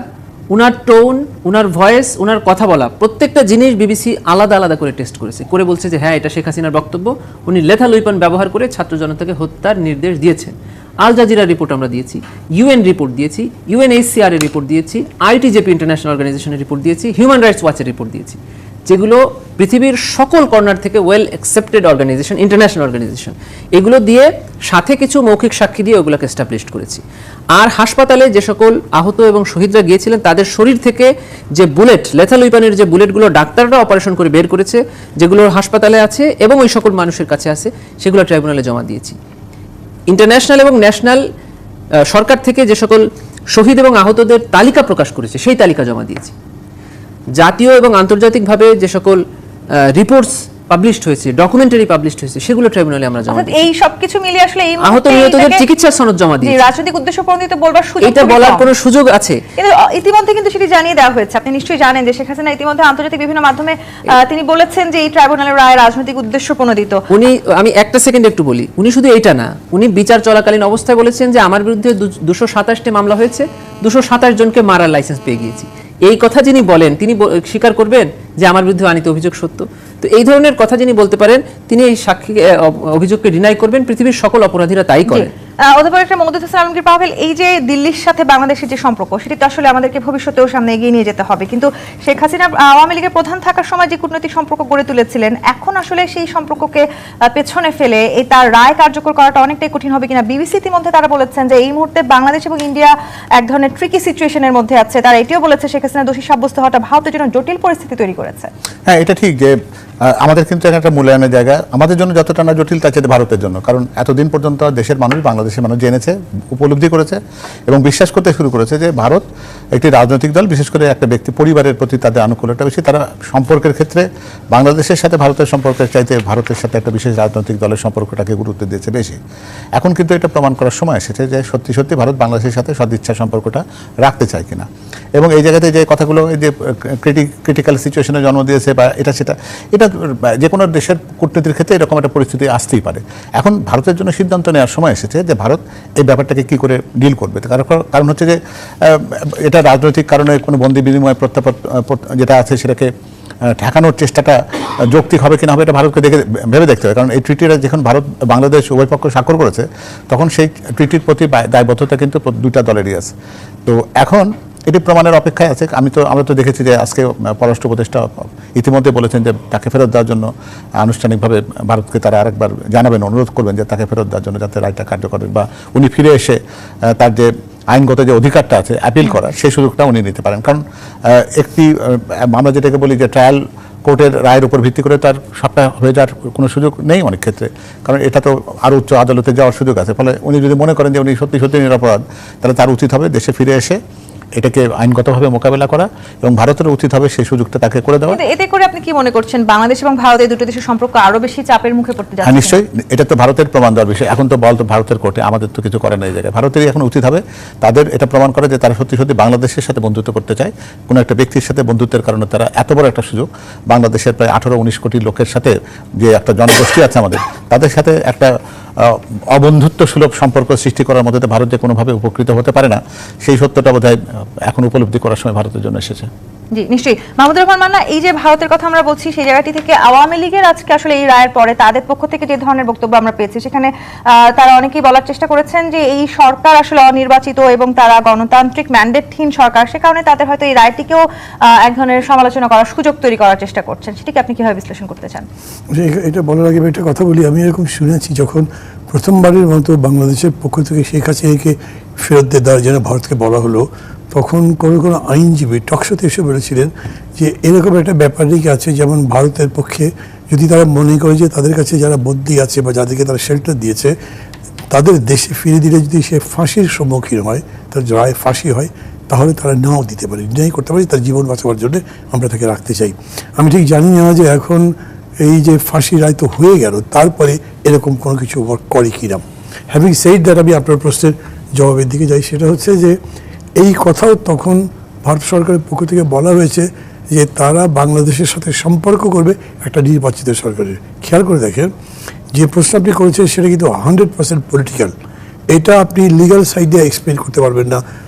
S1: উনার টোন, উনার ভয়েস, উনার কথা বলা, প্রত্যেকটা জিনিস বিবিসি আলাদা আলাদা করে টেস্ট করেছে, করে বলছে যে হ্যাঁ এটা শেখ হাসিনার বক্তব্য, উনি লেথাল ওয়েপন ব্যবহার করে ছাত্র জনতাকে হত্যার নির্দেশ দিয়েছেন। আল জাজিরা রিপোর্ট আমরা দিয়েছি, ইউএন রিপোর্ট দিয়েছি, ইউএনএইচসিআর এর রিপোর্ট দিয়েছি, আইটিজেপি ইন্টারন্যাশনাল অর্গানাইজেশনের রিপোর্ট দিয়েছি, হিউম্যান রাইটস ওয়াচের রিপোর্ট দিয়েছি, যেগুলো পৃথিবীর সকল কর্নার থেকে well accepted organisation, international organisation, এগুলো দিয়ে সাথে কিছু মৌখিক সাক্ষী দিয়ে ওগুলোকে এস্টাবলিশ করেছি। আর হাসপাতালে যে সকল আহত এবং শহীদরা গিয়েছিলেন তাদের শরীর থেকে যে বুলেট, লেথাল ওয়েপনের যে বুলেটগুলো ডাক্তাররা অপারেশন করে বের করেছে, যেগুলো হাসপাতালে আছে এবং ওই সকল মানুষের কাছে আছে, সেগুলো ট্রাইব্যুনালে জমা দিয়েছি। ইন্টারন্যাশনাল এবং ন্যাশনাল সরকার থেকে যে সকল শহীদ এবং আহতদের তালিকা প্রকাশ করেছে সেই তালিকা জমা দিয়েছি। জাতীয় এবং আন্তর্জাতিকভাবে যে সকল রিপোর্টস পাবলিশড হয়েছে, ডকুমেন্টারি পাবলিশড হয়েছে, সেগুলো ট্রাইব্যুনালে আমরা জমা দিয়েছি।
S2: এই সবকিছু মিলিয়ে আসলে এই
S1: আহত নিহতদের চিকিৎসার সনদ জমা দিয়েছি।
S2: রাজনৈতিক উদ্দেশ্য প্রণোদিত বলবার সুযোগ
S1: এটা বলার কোনো সুযোগ আছে?
S2: কিন্তু ইতিমধ্যে কিন্তু সেটি জানিয়ে দেওয়া হয়েছে। আপনি নিশ্চয়ই জানেন যে শেখ হাসিনা ইতিমধ্যে আন্তর্জাতিক বিভিন্ন মাধ্যমে তিনি বলেছেন যে এই ট্রাইব্যুনালের রায় রাজনৈতিক উদ্দেশ্য প্রণোদিত।
S1: উনি, আমি একটা সেকেন্ড একটু বলি, উনি শুধু এইটা না, উনি বিচার চলাকালীন অবস্থায় বলেছেন যে আমার বিরুদ্ধে 227টি মামলা হয়েছে, 227 জনকে মারার লাইসেন্স পেয়ে গিয়েছি। এই কথা যিনি বলেন তিনি স্বীকার করবেন যে আমার বিরুদ্ধে আনিত অভিযোগ সত্য? তো এই ধরনের কথা যিনি বলতে পারেন তিনি এই সাক্ষী অভিযোগকে ডিনাই করবেন। পৃথিবীর সকল অপরাধীরা তাই করে।
S2: অথবা একটা মওদুদ হাসান আলমগীর পাভেল, এই যে দিল্লির সাথে বাংলাদেশের যে সম্পর্ক, সেটি তো আসলে আমাদেরকে ভবিষ্যতেও সামনে এগিয়ে নিয়ে যেতে হবে। কিন্তু শেখ হাসিনা আওয়ামী লীগের প্রধান থাকার সময় যে কূটনৈতিক সম্পর্ক গড়ে তুলেছিলেন, এখন আসলে সেই সম্পর্ককে পেছনে ফেলে এই তার রায় কার্যকর করাটা অনেকটাই কঠিন হবে কিনা? বিবিসি ইতিমধ্যে তারা বলেছেন যে এই মুহূর্তে বাংলাদেশ এবং ইন্ডিয়া এক ধরনের ট্রিকি সিচুয়েশনের মধ্যে আছে। তারা এটিও বলেছে শেখ হাসিনা দোষী সাব্যস্ত হওয়াটা ভারতের জন্য জটিল পরিস্থিতি তৈরি করেছে।
S4: হ্যাঁ, এটা ঠিক যে আমাদের কিন্তু একটা মূল্যায়নের জায়গা আমাদের জন্য যতটা না জটিল তার চেয়ে ভারতের জন্য। কারণ এতদিন পর্যন্ত দেশের মানুষ, বাংলাদেশের মানুষ জেনেছে, উপলব্ধি করেছে এবং বিশ্বাস করতে শুরু করেছে যে ভারত একটি রাজনৈতিক দল, বিশেষ করে একটা ব্যক্তি পরিবারের প্রতি তাদের আনুকূল্যতা বেশি। তারা সম্পর্কের ক্ষেত্রে বাংলাদেশের সাথে ভারতের সম্পর্কের চাইতে ভারতের সাথে একটা বিশেষ রাজনৈতিক দলের সম্পর্কটাকে গুরুত্ব দিয়েছে বেশি। এখন কিন্তু এটা প্রমাণ করার সময় এসেছে যে সত্যি সত্যি ভারত বাংলাদেশের সাথে সদিচ্ছা সম্পর্কটা রাখতে চায় কিনা। এবং এই জায়গাতে যে কথাগুলো, এই যে ক্রিটিক্যাল সিচুয়েশনে জন্ম দিয়েছে বা এটা সেটা, এটা যে কোনো দেশের কূটনীতির ক্ষেত্রে এরকম একটা পরিস্থিতি আসতেই পারে। এখন ভারতের জন্য সিদ্ধান্ত নেওয়ার সময় এসেছে যে ভারত এই ব্যাপারটাকে কী করে ডিল করবে। কারণ হচ্ছে যে এটা রাজনৈতিক কারণে কোনো বন্দি বিনিময় প্রত্যাপন যেটা আছে সেটাকে ঠেকানোর চেষ্টাটা যৌক্তিক হবে কিনা হবে, এটা ভারতকে ভেবে দেখতে হবে। কারণ এই ট্রিটিটা যখন ভারত বাংলাদেশ উভয় পক্ষ স্বাক্ষর করেছে, তখন সেই ট্রিটির প্রতি দায়বদ্ধতা কিন্তু দুইটা দলেরই আছে। তো এখন এটি প্রমাণের অপেক্ষায় আছে। আমরা তো দেখেছি যে আজকে পররাষ্ট্র উপদেষ্টা ইতিমধ্যে বলেছেন যে তাকে ফেরত দেওয়ার জন্য আনুষ্ঠানিকভাবে ভারতকে তারা আরেকবার জানাবেন, অনুরোধ করবেন যে তাকে ফেরত দেওয়ার জন্য, যাতে রায়টা কার্যকর বা উনি ফিরে এসে তার যে আইনগত যে অধিকারটা আছে অ্যাপিল করার, সেই সুযোগটা উনি নিতে পারেন। কারণ একটি আমরা যেটাকে বলি যে ট্রায়াল কোর্টের রায়ের উপর ভিত্তি করে তার সবটা হয়ে যাওয়ার কোনো সুযোগ নেই অনেক ক্ষেত্রে, কারণ এটা তো আরও উচ্চ আদালতে যাওয়ার সুযোগ আছে। ফলে উনি যদি মনে করেন যে উনি সত্যি সত্যি নিরপরাধ, তাহলে তার উচিত হবে দেশে ফিরে এসে এটাকে আইনগতভাবে মোকাবেলা করা এবং ভারতের উচিত হবে সেই সুযোগটা তাকে করে দেওয়া।
S2: এতে করে আপনি কি মনে করছেন বাংলাদেশ এবং ভারত এই দুটো দেশের সম্পর্ক আরো বেশি চাপের মুখে পড়তে যাচ্ছে?
S4: নিশ্চয়ই, এটা তো ভারতের প্রমাণ দেওয়ার বিষয়। এখন তো বল তো ভারতের কোর্টে, আমাদের তো কিছু করে না এই জায়গায়। ভারতেরই এখন উচিত হবে তাদের এটা প্রমাণ করে যে তারা সত্যি সত্যি বাংলাদেশের সাথে বন্ধুত্ব করতে চায়। কোনো একটা ব্যক্তির সাথে বন্ধুত্বের কারণে তারা এত বড় একটা সুযোগ, বাংলাদেশের প্রায় 18-19 কোটি লোকের সাথে যে একটা জনগোষ্ঠী আছে আমাদের, তাদের সাথে একটা অবন্ধুত্ব সুলভ সম্পর্ক সৃষ্টি করার মধ্যে ভারত যে কোনোভাবে উপকৃত হতে পারে না, সেই সত্যটা বোধহয় এখন উপলব্ধি করার সময় ভারতের জন্য এসেছে।
S2: জি নিশ্চয়ই। মাহমুদুর রহমান মান্না, এই যে ভারতের কথা আমরা বলছি, সেই জায়গাটি থেকে আওয়ামী লীগের আজকে আসলে এই রায়ের পরে তাদের পক্ষ থেকে যে ধরনের বক্তব্য আমরা পেয়েছি, সেখানে তারা অনেকেই বলার চেষ্টা করেছেন যে এই সরকার আসলে অনির্বাচিত এবং তারা গণতান্ত্রিক ম্যান্ডেটহীন সরকার, সে কারণে তাদের হয়তো এই রায়টিকেও এক ধরনের সমালোচনা করার সুযোগ তৈরি করার চেষ্টা করছেন। সেটিকে আপনি কিভাবে বিশ্লেষণ করতে চান?
S3: এটা বলার আগে একটা কথা বলি। আমি এরকম শুনেছি, যখন প্রথমবারের মতো বাংলাদেশের পক্ষ থেকে শেখ হাসিনাকে ফেরত দেওয়ার জন্য ভারতকে বলা হলো, তখন কোনো আইনজীবী টকশোতে এসে বলেছিলেন যে এরকম একটা ব্যাপার নাকি আছে, যেমন ভারতের পক্ষে যদি তারা মনে করে যে তাদের কাছে যারা বন্দী আছে বা যাদেরকে তারা শেল্টার দিয়েছে, তাদের দেশে ফিরে দিলে যদি সে ফাঁসির সম্মুখীন হয়, তার রায় ফাঁসি হয়, তাহলে তারা নাও দিতে পারে, ডিনাই করতে পারে, তার জীবন বাঁচাবার জন্য আমরা তাকে রাখতে চাই। আমি ঠিক জানি না যে এখন এই যে ফাঁসি রায় তো হয়ে গেল, তারপরে এরকম কোনো কিছু ওয়ার্ক করে কিনা। হ্যাভিং সেইড দ্যাট, আমি আপনার প্রশ্নের জবাবের দিকে যাই। সেটা হচ্ছে যে এই কথাও তখন ভারত সরকারের পক্ষ থেকে বলা হয়েছে যে তারা বাংলাদেশের সাথে সম্পর্ক করবে একটা নির্বাচিত সরকারের। খেয়াল করে দেখেন, যে প্রশ্ন আপনি করেছেন সেটা কিন্তু 100% পলিটিক্যাল। এটা আপনি লিগ্যাল সাইডে এক্সপ্লেন করতে পারবেন না,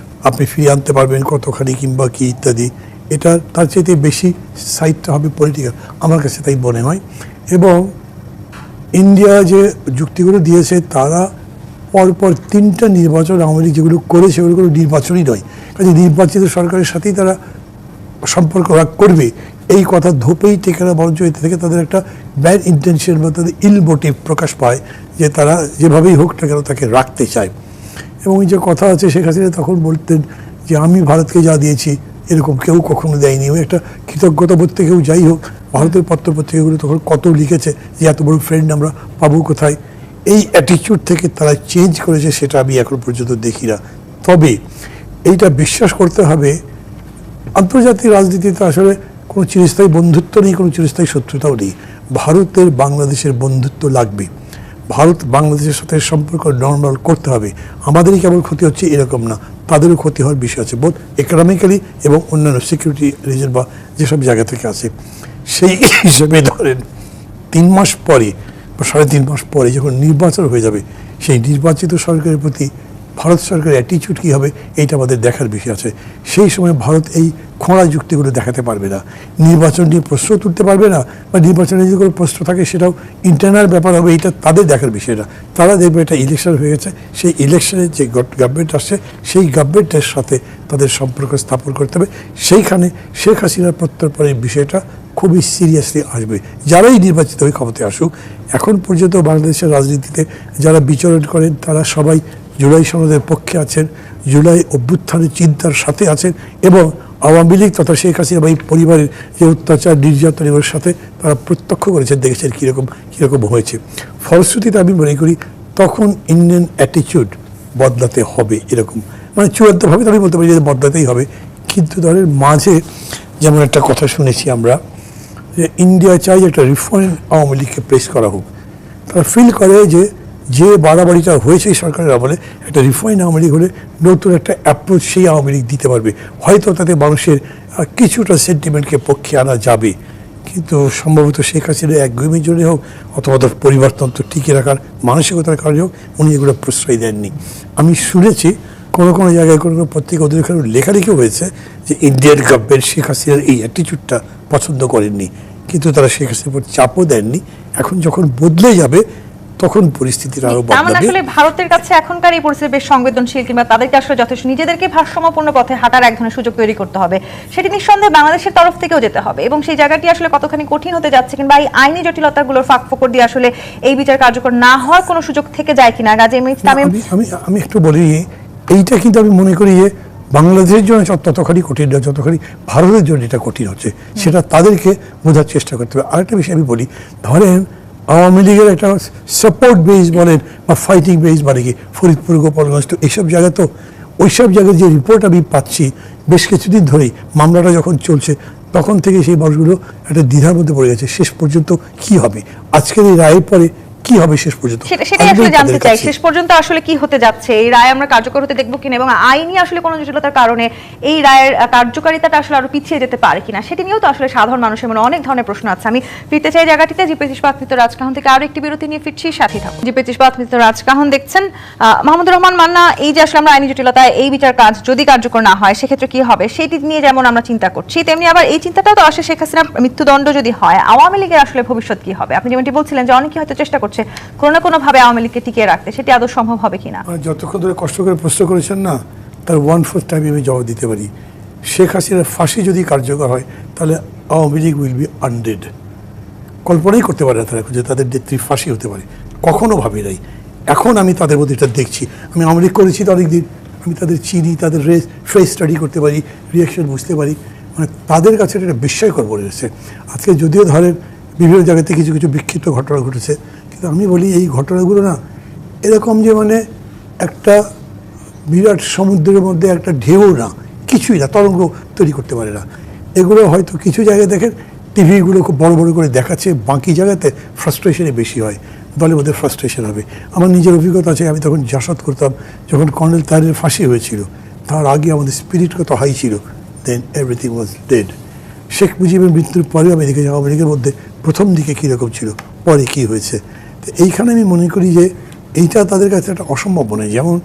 S3: আপনি ফিরিয়ে আনতে পারবেন কতখানি কিংবা কি ইত্যাদি, এটা তার চাইতে বেশি সাইডটা হবে পলিটিক্যাল, আমার কাছে তাই মনে হয়। এবং ইন্ডিয়া যে যুক্তিগুলো দিয়েছে, তারা পরপর 3টা নির্বাচন আওয়ামী লীগ যেগুলো করেছে ওগুলো কোনো নির্বাচনই নয়, কাজে নির্বাচিত সরকারের সাথেই তারা সম্পর্ক রাগ করবে এই কথা ধোপেই টেকে না, বরঞ্চ এতে থেকে তাদের একটা ব্যাড ইন্টেনশন বা তাদের ইল মোটিভ প্রকাশ পায় যে তারা যেভাবেই হোক না কেন তাকে রাখতে চায়। এবং এই যে কথা আছে, শেখ হাসিনা তখন বলতেন যে আমি ভারতকে যা দিয়েছি এরকম কেউ কখনো দেয়নি। ওই একটা কৃতজ্ঞতা বোধ থেকেও যাই হোক, ভারতের পত্রপত্রিকাগুলো তখন কত লিখেছে যে এত বড় ফ্রেন্ড আমরা পাবো কোথায়। এই অ্যাটিটিউড থেকে তারা চেঞ্জ করেছে সেটা আমি এখন পর্যন্ত দেখি না। তবে এইটা বিশ্বাস করতে হবে, আন্তর্জাতিক রাজনীতিতে আসলে কোনো চিরস্থায়ী বন্ধুত্ব নেই, কোনো চিরস্থায়ী শত্রুতাও নেই। ভারতের বাংলাদেশের বন্ধুত্ব লাগবে, ভারত বাংলাদেশের সাথে সম্পর্ক নর্মাল করতে হবে। আমাদেরই কেবল ক্ষতি হচ্ছে এরকম না, তাদেরও ক্ষতি হওয়ার বিষয় আছে, বোধ ইকোনমিক্যালি এবং অন্যান্য সিকিউরিটি রিজন বা যেসব জায়গা থেকে আছে। সেই হিসেবে ধরেন 3 মাস পরে বা 3.5 মাস পরে যখন নির্বাচন হয়ে যাবে, সেই নির্বাচিত সরকারের প্রতি ভারত সরকারের অ্যাটিটিউড কী হবে এইটা আমাদের দেখার বিষয় আছে। সেই সময় ভারত এই খোঁড়া যুক্তিগুলো দেখাতে পারবে না, নির্বাচন নিয়ে প্রশ্ন তুলতে পারবে না, বা নির্বাচনে যদি কোনো প্রশ্ন থাকে সেটাও ইন্টারনাল ব্যাপার হবে, এটা তাদের দেখার বিষয় না। তারা দেখবে এটা ইলেকশন হয়ে গেছে, সেই ইলেকশনে যে গভর্নমেন্ট আসছে সেই গভর্নমেন্টের সাথে তাদের সম্পর্ক স্থাপন করতে হবে। সেইখানে শেখ হাসিনার প্রত্যর্পণের বিষয়টা খুবই সিরিয়াসলি আসবে, যারাই নির্বাচিত হয়ে ক্ষমতায় আসুক। এখন পর্যন্ত বাংলাদেশের রাজনীতিতে যারা বিচরণ করেন তারা সবাই জুলাই সনদের পক্ষে আছেন, জুলাই অভ্যুত্থানের চিন্তার সাথে আছেন, এবং আওয়ামী লীগ তথা শেখ হাসিনা বা এই পরিবারের যে অত্যাচার নির্যাতন এগুলোর সাথে তারা প্রত্যক্ষ করেছেন, দেখেছেন কীরকম হয়েছে। ফলশ্রুতিতে আমি মনে করি তখন ইন্ডিয়ান অ্যাটিটিউড বদলাতে হবে, এরকম মানে চূড়ান্তভাবে আমি বলতে পারি যে বদলাতেই হবে। কিন্তু ধরেন মাঝে যেমন একটা কথা শুনেছি আমরা যে ইন্ডিয়া চাই একটা রিফর্ম আওয়ামী লীগকে প্রেস করা হোক। তারা ফিল করে যে বাড়াবাড়িটা হয়েছে এই সরকারের আমলে, একটা রিফাইন আওয়ামী লীগ হলে নতুন একটা অ্যাপ্রোচ সেই আওয়ামী লীগ দিতে পারবে, হয়তো তাতে মানুষের কিছুটা সেন্টিমেন্টকে পক্ষে আনা যাবে। কিন্তু সম্ভবত শেখ হাসিনা একগুমির জন্য হোক অথবা তার পরিবারতন্ত্র টিকিয়ে রাখার মানসিকতার কারণে হোক উনি এগুলো প্রশ্রয় দেননি। আমি শুনেছি কোনো জায়গায় কোনো পত্রিকা ওদের লেখালেখিও হয়েছে যে ইন্ডিয়ান গভর্নমেন্ট শেখ হাসিনার এই অ্যাটিটিউডটা পছন্দ করেননি, কিন্তু তারা শেখ হাসিনার উপর চাপও দেননি। এখন যখন বদলে যাবে তখন পরিস্থিতির আরো বদলাবে।
S2: আসলে ভারতের কাছে এখনকার এই পরিস্থিতি বেশ সংবেদনশীল, কিংবা তাদেরকে আসলে যথেষ্ট নিজেদেরকে ভারসাম্যপূর্ণ পথে হাঁটার এক ধরনের সুযোগ তৈরি করতে হবে, সেটি নিঃসন্দেহে বাংলাদেশের তরফ থেকেও যেতে হবে। এবং সেই জায়গাটি আসলে কতখানি কঠিন হতে যাচ্ছে, কিংবা এই আইনি জটিলতাগুলোর ফাঁক ফোকর দিয়ে আসলে এই বিচার কার্যকর না হওয়ার কোনো সুযোগ থেকে যায় কিনা। গাজী
S3: আমি একটু বলি, এইটা কিন্তু আমি মনে করি যে বাংলাদেশের জন্য ততখানি কঠিন না যতখানি ভারতের জন্য এটা কঠিন হচ্ছে, সেটা তাদেরকে বোঝার চেষ্টা করতে হবে। আরেকটা বিষয় আমি বলি, ধরেন আওয়ামী লীগের একটা সাপোর্ট বেস বলেন বা ফাইটিং বেস মানে কি ফরিদপুর, গোপালগঞ্জ, তো এইসব জায়গা, তো ওইসব জায়গায় যে রিপোর্ট আমি পাচ্ছি বেশ কিছুদিন ধরেই মামলাটা যখন চলছে তখন থেকে সেই মানুষগুলো একটা দ্বিধার মধ্যে পড়ে গেছে, শেষ পর্যন্ত কি হবে, আজকের এই রায়ের পরে কি হবে শেষ পর্যন্ত,
S2: সেটাই আসলে জানতে চাই শেষ পর্যন্ত আসলে কি হতে যাচ্ছে, এই রায় আমরা কার্যকর হতে দেখবো কিনা, এবং আইনি আসলে কোনো জটিলতার কারণে এই রায়ের কার্যকারিতাটা আসলে আরো পিছিয়ে যেতে পারে কিনা, সেটি নিয়েও তো আসলে সাধারণ মানুষের মনে অনেক ধরনের প্রশ্ন আছে। আমি ফিরতে চাই জায়গাটিতে, জিপি ইস্পাত মিত্র রাজকাহন থেকে আরো একটি বিরতি নিয়ে ফিরছি, সাথে থাকুন। জিপি ইস্পাত মিত্র রাজকাহন দেখছেন, মাহমুদুর রহমান মান্না, এই যে আসলে আমরা আইনি জটিলতায় এই বিচার কাজ যদি কার্যকর না হয় সেক্ষেত্রে কি হবে সেটি নিয়ে যেমন আমরা চিন্তা করছি, তেমনি আবার এই চিন্তাটাও তো আসে শেখ হাসিনার মৃত্যুদণ্ড যদি হয় আওয়ামী লীগের আসলে ভবিষ্যৎ কি হবে। আপনি যেমনটি বলছিলেন যে অনেকে হয়তো চেষ্টা করছে কোনো না কোনোভাবে আওয়ামী লীগকে টিকিয়ে রাখতে, সেটি আদৌ সম্ভব হবে কিনা।
S3: যতক্ষণ ধরে কষ্ট করে প্রশ্ন করেছেন না, তার 1/4 টাইম আমি জবাব দিতে পারি। শেখ হাসিনার ফাঁসি যদি কার্যকর হয় তাহলে আওয়ামী লীগ উইল বি আনডেড। কল্পনাই করতে পারে না তারা যে তাদের নেত্রী ফাঁসি হতে পারে, কখনো ভাবি নাই। এখন আমি তাদের মধ্যে এটা দেখছি, আমি আওয়ামী লীগ করেছি তো অনেকদিন, আমি তাদের চিনি, তাদের ফেস স্টাডি করতে পারি, রিয়াকশন বুঝতে পারি, মানে তাদের কাছে এটা বিস্ময়কর বলে এসেছে। আজকে যদিও ধরেন বিভিন্ন জায়গাতে কিছু বিক্ষিপ্ত ঘটনা ঘটেছে, কিন্তু আমি বলি এই ঘটনাগুলো না এরকম যে মানে একটা বিরাট সমুদ্রের মধ্যে একটা ঢেউ না, কিছুই না, তরঙ্গ তৈরি করতে পারে না। এগুলো হয়তো কিছু জায়গায় দেখেন টিভিগুলো খুব বড় বড় করে দেখাচ্ছে, বাকি জায়গাতে ফ্রাস্ট্রেশনে বেশি হয়, দলের মধ্যে ফ্রাস্ট্রেশন হবে। আমার নিজের অভিজ্ঞতা আছে, আমি তখন জাসদ করতাম, যখন কর্নেল তাহেরের ফাঁসি হয়েছিল তার আগে আমাদের স্পিরিট কত হাই ছিল, then everything was dead. Sheikh মুজিবের মৃত্যুর পরে আমি দেখেছি আওয়ামী লীগের মধ্যে প্রথম দিকে কীরকম ছিল, পরে কী হয়েছে। তো এইখানে আমি মনে করি যে এইটা তাদের কাছে একটা অসম্ভব মনে হয়। যেমন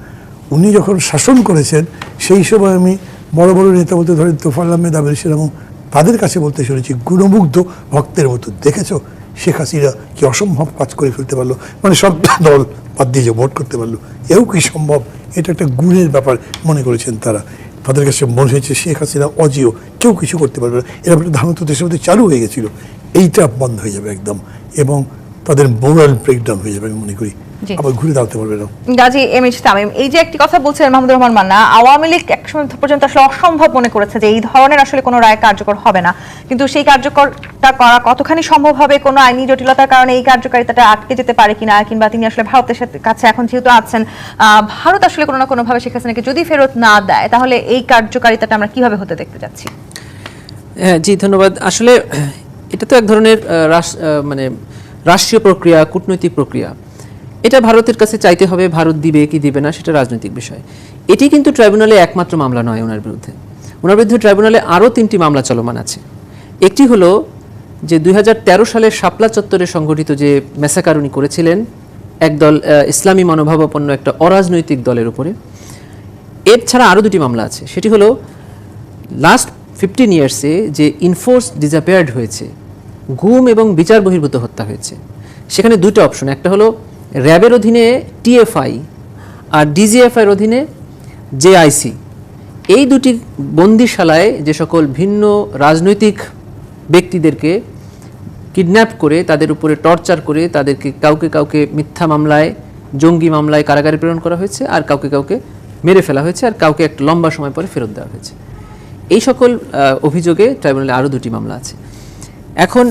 S3: উনি যখন শাসন করেছেন সেই সময় আমি বড় বড় নেতা বলতে ধরেন তোফাল আহমেদ আমির এবং তাদের কাছে বলতে শুনেছি গুণমুগ্ধ ভক্তের মতো, দেখেছো শেখ হাসিনা কি অসম্ভব কাজ করে ফেলতে পারলো, মানে সব দল বাদ দিয়ে যে ভোট করতে পারলো, এও কি সম্ভব, এটা একটা গুণের ব্যাপার মনে করেছেন তারা। তাদের কাছে মনে হয়েছে শেখ হাসিনা অজেয়, কেউ কিছু করতে পারবে না, এরকম একটা ধারণা তো দেশের মধ্যে চালু হয়ে গেছিলো। এইটা বন্ধ হয়ে যাবে একদম, এবং তাদের মোরাল ব্রেকডাউন হয়ে যাবে আমি মনে করি, আবার ঘুরে দাঁড়াতে পারবে না।
S2: গাজী এম এইচ তামিম, এই যে একটি কথা বলছিলেন মাহমুদুর রহমান মান্না, আওয়ামী লীগ একসময় পর্যন্ত আসলে অসম্ভব মনে করেছে যে এই ধরনের আসলে কোনো রায় কার্যকর হবে না, কিন্তু সেই কার্যকরটা করা কতখানি সম্ভব হবে, কোনো আইনি জটিলতার কারণে এই কার্যকারিতাটা আটকে যেতে পারে কিনা, কিংবা তিনি আসলে ভারতের কাছে এখন যেহেতু আছেন, ভারত আসলে কোনো না কোনো ভাবে শেখ হাসিনাকে যদি ফেরত না দেয় তাহলে এই কার্যকারিতাটা আমরা কিভাবে হতে দেখতে যাচ্ছি?
S1: হ্যাঁ জি, ধন্যবাদ। আসলে এটা তো এক ধরনের মানে রাষ্ট্রীয় প্রক্রিয়া, কূটনৈতিক প্রক্রিয়া। এটা ভারতের কাছে চাইতে হবে, ভারত দিবে কি দিবে না সেটা রাজনৈতিক বিষয়। এটি কিন্তু ট্রাইব্যুনালে একমাত্র মামলা নয় ওনার বিরুদ্ধে। ওনার বিরুদ্ধে ট্রাইব্যুনালে আরও 3টি মামলা চলমান আছে। একটি হলো যে 2013 সালের শাপলা চত্বরে সংগঠিত যে ম্যাসাকার উনি করেছিলেন একদল ইসলামী মনোভাবাপন্ন একটা অরাজনৈতিক দলের উপরে। এর ছাড়া আরও 2টি মামলা আছে। সেটি হলো লাস্ট 15 ইয়ার্সে যে ইনফোর্স ডিসঅ্যাপিয়ার্ড হয়েছে, গুম এবং বিচার বহির্ভূত হত্যা হয়েছে, সেখানে 2টা অপশন। একটা হলো র্যাবের অধীনে টিএফআই আর ডিজিএফআইয়ের অধীনে জেআইসি। এই 2টি বন্দিশালায় যে সকল ভিন্ন রাজনৈতিক ব্যক্তিদেরকে কিডন্যাপ করে তাদের উপরে টর্চার করে তাদেরকে কাউকে কাউকে মিথ্যা মামলায়, জঙ্গি মামলায় কারাগারে প্রেরণ করা হয়েছে, আর কাউকে কাউকে মেরে ফেলা হয়েছে, আর কাউকে একটা লম্বা সময় পরে ফেরত দেওয়া হয়েছে। এই সকল অভিযোগে ট্রাইব্যুনালে আরও 2টি মামলা আছে। এখন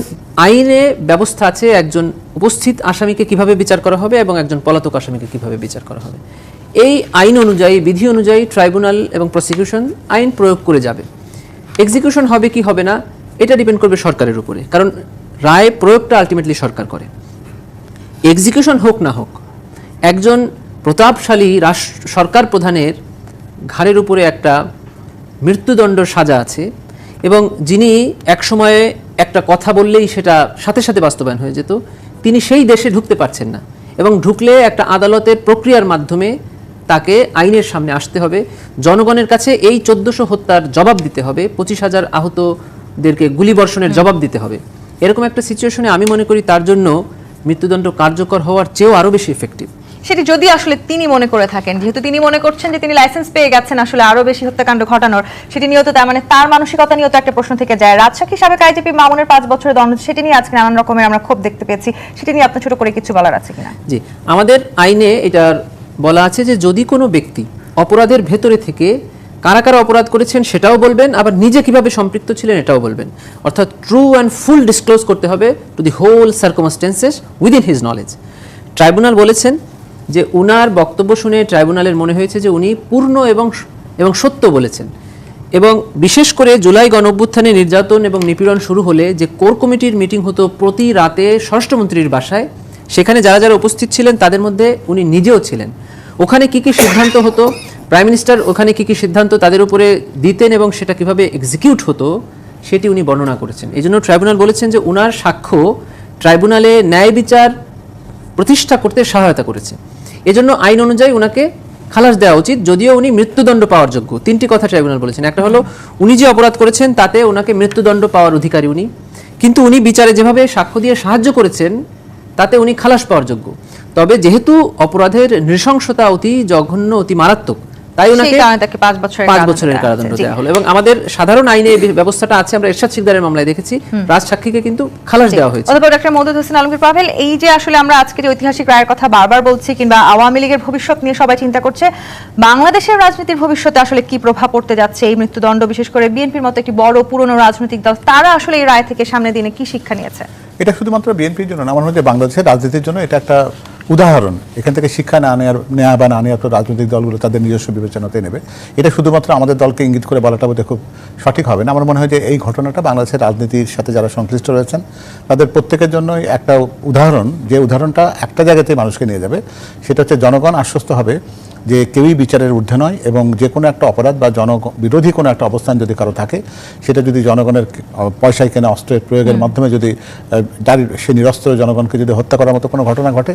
S1: আইনে ব্যবস্থা আছে একজন উপস্থিত আসামিকে কিভাবে বিচার করা হবে এবং একজন পলাতক আসামিকে কিভাবে বিচার করা হবে। এই আইন অনুযায়ী, বিধি অনুযায়ী ট্রাইব্যুনাল এবং প্রসিকিউশন আইন প্রয়োগ করে যাবে। এক্সিকিউশন হবে কি হবে না এটা ডিপেন্ড করবে সরকারের উপরে, কারণ রায় প্রয়োগটা আলটিমেটলি সরকার করে। এক্সিকিউশন হোক না হোক, একজন প্রতাপশালী সরকার প্রধানের ঘাড়ের উপরে একটা মৃত্যুদণ্ড সাজা আছে, এবং যিনি একসময়ে একটা কথা বললেই সেটা সাথে সাথে বাস্তবায়ন হয়ে যেত, তিনি সেই দেশে ঢুকতে পারছেন না, এবং ঢুকলে একটা আদালতের প্রক্রিয়ার মাধ্যমে তাকে আইনের সামনে আসতে হবে, জনগণের কাছে এই 1400 হত্যার জবাব দিতে হবে, 25,000 আহতদেরকে গুলিবর্ষণের জবাব দিতে হবে। এরকম একটা সিচুয়েশনে আমি মনে করি তার জন্য মৃত্যুদণ্ড কার্যকর হওয়ার চেয়েও আরও বেশি এফেক্টিভ।
S2: সেটি যদি আসলে তিনি মনে করে থাকেন, যেহেতু তিনি মনে করছেন যে তিনি লাইসেন্স পেয়ে গেছেন আসলে আরো বেশি হত্যাকাণ্ড ঘটানোর, সেটি নিয়েও তো তার মানে তার মানসিকতা নিয়েও তো একটা প্রশ্ন থেকে যায়। রাজশাহী সাবেক আইজিপি মামুনের 5 বছরের দণ্ড, সেটি নিয়ে আজকে নানান রকমের আমরা ক্ষোভ দেখতে পেয়েছি, সেটি নিয়ে আপনার ছোট করে কিছু বলার আছে কিনা?
S1: জি, আমাদের আইনে এটার বলা আছে যে যদি কোনো ব্যক্তি অপরাধের ভেতরে থেকে কারা কারা অপরাধ করেছেন সেটাও বলবেন, আবার নিজে কিভাবে সম্পৃক্ত ছিলেন এটাও বলবেন, অর্থাৎ ট্রু অ্যান্ড ফুল ডিসক্লোজ করতে হবে to the whole circumstances within his knowledge. Tribunal বলেছেন যে উনার বক্তব্য শুনে ট্রাইব্যুনালের মনে হয়েছে যে উনি পূর্ণ এবং সত্য বলেছেন, এবং বিশেষ করে জুলাই গণঅভ্যুত্থানে নির্যাতন এবং নিপীড়ন শুরু হলে যে কোর কমিটির মিটিং হতো প্রতি রাতে স্বরাষ্ট্রমন্ত্রীর বাসায়, সেখানে যারা যারা উপস্থিত ছিলেন তাদের মধ্যে উনি নিজেও ছিলেন। ওখানে কি কি সিদ্ধান্ত হতো, প্রাইম মিনিস্টার ওখানে কি কি সিদ্ধান্ত তাদের উপরে দিতেন এবং সেটা কিভাবে এক্সিকিউট হতো সেটি উনি বর্ণনা করেছেন। এই জন্য ট্রাইব্যুনাল বলেছেন যে উনার সাক্ষ্য ট্রাইব্যুনালে ন্যায় বিচার প্রতিষ্ঠা করতে সহায়তা করেছে। এজন্য আইন অনুযায়ী উনাকে খালাস দেওয়া উচিত, যদিও উনি মৃত্যুদণ্ড পাওয়ার যোগ্য। 3টি কথা ট্রাইব্যুনাল বলেছেন। একটা হলো উনি যে অপরাধ করেছেন তাতে ওনাকে মৃত্যুদণ্ড পাওয়ার অধিকারী উনি, কিন্তু উনি বিচারে যেভাবে সাক্ষ্য দিয়ে সাহায্য করেছেন তাতে উনি খালাস পাওয়ার যোগ্য। তবে যেহেতু অপরাধের নৃশংসতা অতি জঘন্য, অতি মারাত্মক, তাই ওনাকে 5 বছরের কারাদণ্ড দেওয়া হলো। এবং আমাদের সাধারণ আইনে এই ব্যবস্থাটা আছে, আমরা এরশাদ শিকদারের মামলায় দেখেছি রাজসাক্ষীকে কিন্তু খালাস দেওয়া হয়েছে।
S2: অতঃপর ডক্টর মওদুদ হোসেন আলমগীর পাভেল, এই যে আসলে আমরা আজকের ঐতিহাসিক রায়ের কথা বারবার বলছি, কিংবা আওয়ামী লীগের ভবিষ্যৎ নিয়ে সবাই চিন্তা করছে, বাংলাদেশের রাজনীতির ভবিষ্যতে আসলে কি প্রভাব পড়তে যাচ্ছে এই মৃত্যুদণ্ড, বিশেষ করে বিএনপির মতো একটি বড় পুরনো রাজনৈতিক দল, তারা আসলে এই রায় থেকে সামনের দিনে কি শিক্ষা নিয়েছে?
S4: এটা শুধুমাত্র বিএনপির জন্য না, আমার মনে হয় বাংলাদেশের রাজনীতির জন্য এটা একটা উদাহরণ, এখান থেকে শিক্ষা নেওয়া বা না নেওয়া তো রাজনৈতিক দলগুলো তাদের নিজস্ব বিবেচনাতে নেবে। এটা শুধুমাত্র আমাদের দলকে ইঙ্গিত করে বলাটা বোধহয় খুব সঠিক হবে না। আমার মনে হয় যে এই ঘটনাটা বাংলাদেশের রাজনীতির সাথে যারা সংশ্লিষ্ট রয়েছেন তাদের প্রত্যেকের জন্যই একটা উদাহরণ, যে উদাহরণটা একটা জায়গাতেই মানুষকে নিয়ে যাবে। সেটা হচ্ছে জনগণ আশ্বস্ত হবে যে কেউই বিচারের ঊর্ধ্বে নয়, এবং যে কোনো একটা অপরাধ বা বিরোধী কোনো একটা অবস্থান যদি কারো থাকে, সেটা যদি জনগণের পয়সায় কেনা অস্ত্রের প্রয়োগের মাধ্যমে যদি সে নিরস্ত্র জনগণকে যদি হত্যা করার মতো কোনো ঘটনা ঘটে,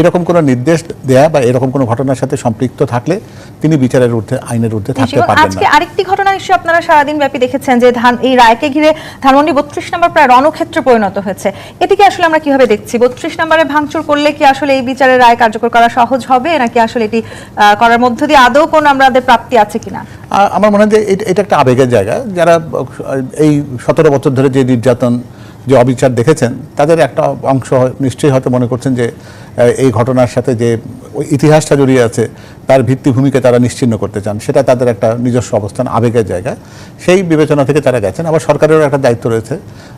S4: এরকম কোনো নির্দেশ দেয়া বা এরকম কোনো ঘটনার সাথে সম্পৃক্ত থাকলে তিনি বিচারের ঊর্ধ্বে, আইনের ঊর্ধ্বে থাকতে পারবেন না।
S2: আজকে আরেকটি ঘটনা নিশ্চয়ই আপনারা সারাদিন ব্যাপী দেখেছেন যে এই রায়কে ঘিরে ধানমন্ডি 32 নম্বর প্রায় রণক্ষেত্রে পরিণত হয়েছে। এটিকে আসলে আমরা কিভাবে দেখছি? 32 নম্বরে ভাঙচুর করলে কি আসলে এই বিচারের রায় কার্যকর করা সহজ হবে, নাকি আসলে এটি করার মধ্য দিয়ে আদৌ কোনো আমাদের প্রাপ্তি আছে কিনা?
S4: আমার মনে হয় যে এটা একটা আবেগের জায়গা। যারা এই 17 বছর ধরে যে নির্যাতন, যে অবিচার দেখেছেন, তাদের একটা অংশ নিশ্চয়ই হয়তো মনে করছেন যে এই ঘটনার সাথে যে ওই ইতিহাসটা জড়িয়ে আছে তার ভিত্তিভূমিকে তারা নিশ্চিহ্ন করতে চান। সেটা তাদের একটা নিজস্ব অবস্থান, আবেগের জায়গা। সেই বিবেচনা থেকে তারা গেছেন। আবার সরকারেরও একটা দায়িত্ব রয়েছে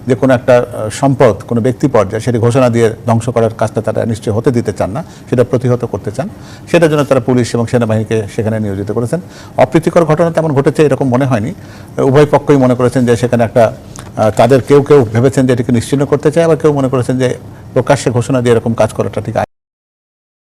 S4: যে কোনো একটা সম্পদ, কোনো ব্যক্তি পর্যায়ে সেটি ঘোষণা দিয়ে ধ্বংস করার কাজটা তারা নিশ্চয়ই হতে দিতে চান না, সেটা প্রতিহত করতে চান। সেটার জন্য তারা পুলিশ এবং সেনাবাহিনীকে সেখানে নিয়োজিত করেছেন। অপ্রীতিকর ঘটনা তেমন ঘটেছে এরকম মনে হয়নি। উভয় পক্ষই মনে করেছেন যে সেখানে একটা তাদের কেউ ভেবেছেন যে এটিকে নিশ্চিহ্ন করতে চায়, আবার কেউ মনে করেছেন যে প্রকাশ্যে ঘোষণা দিয়ে এরকম কাজ করাটা ঠিক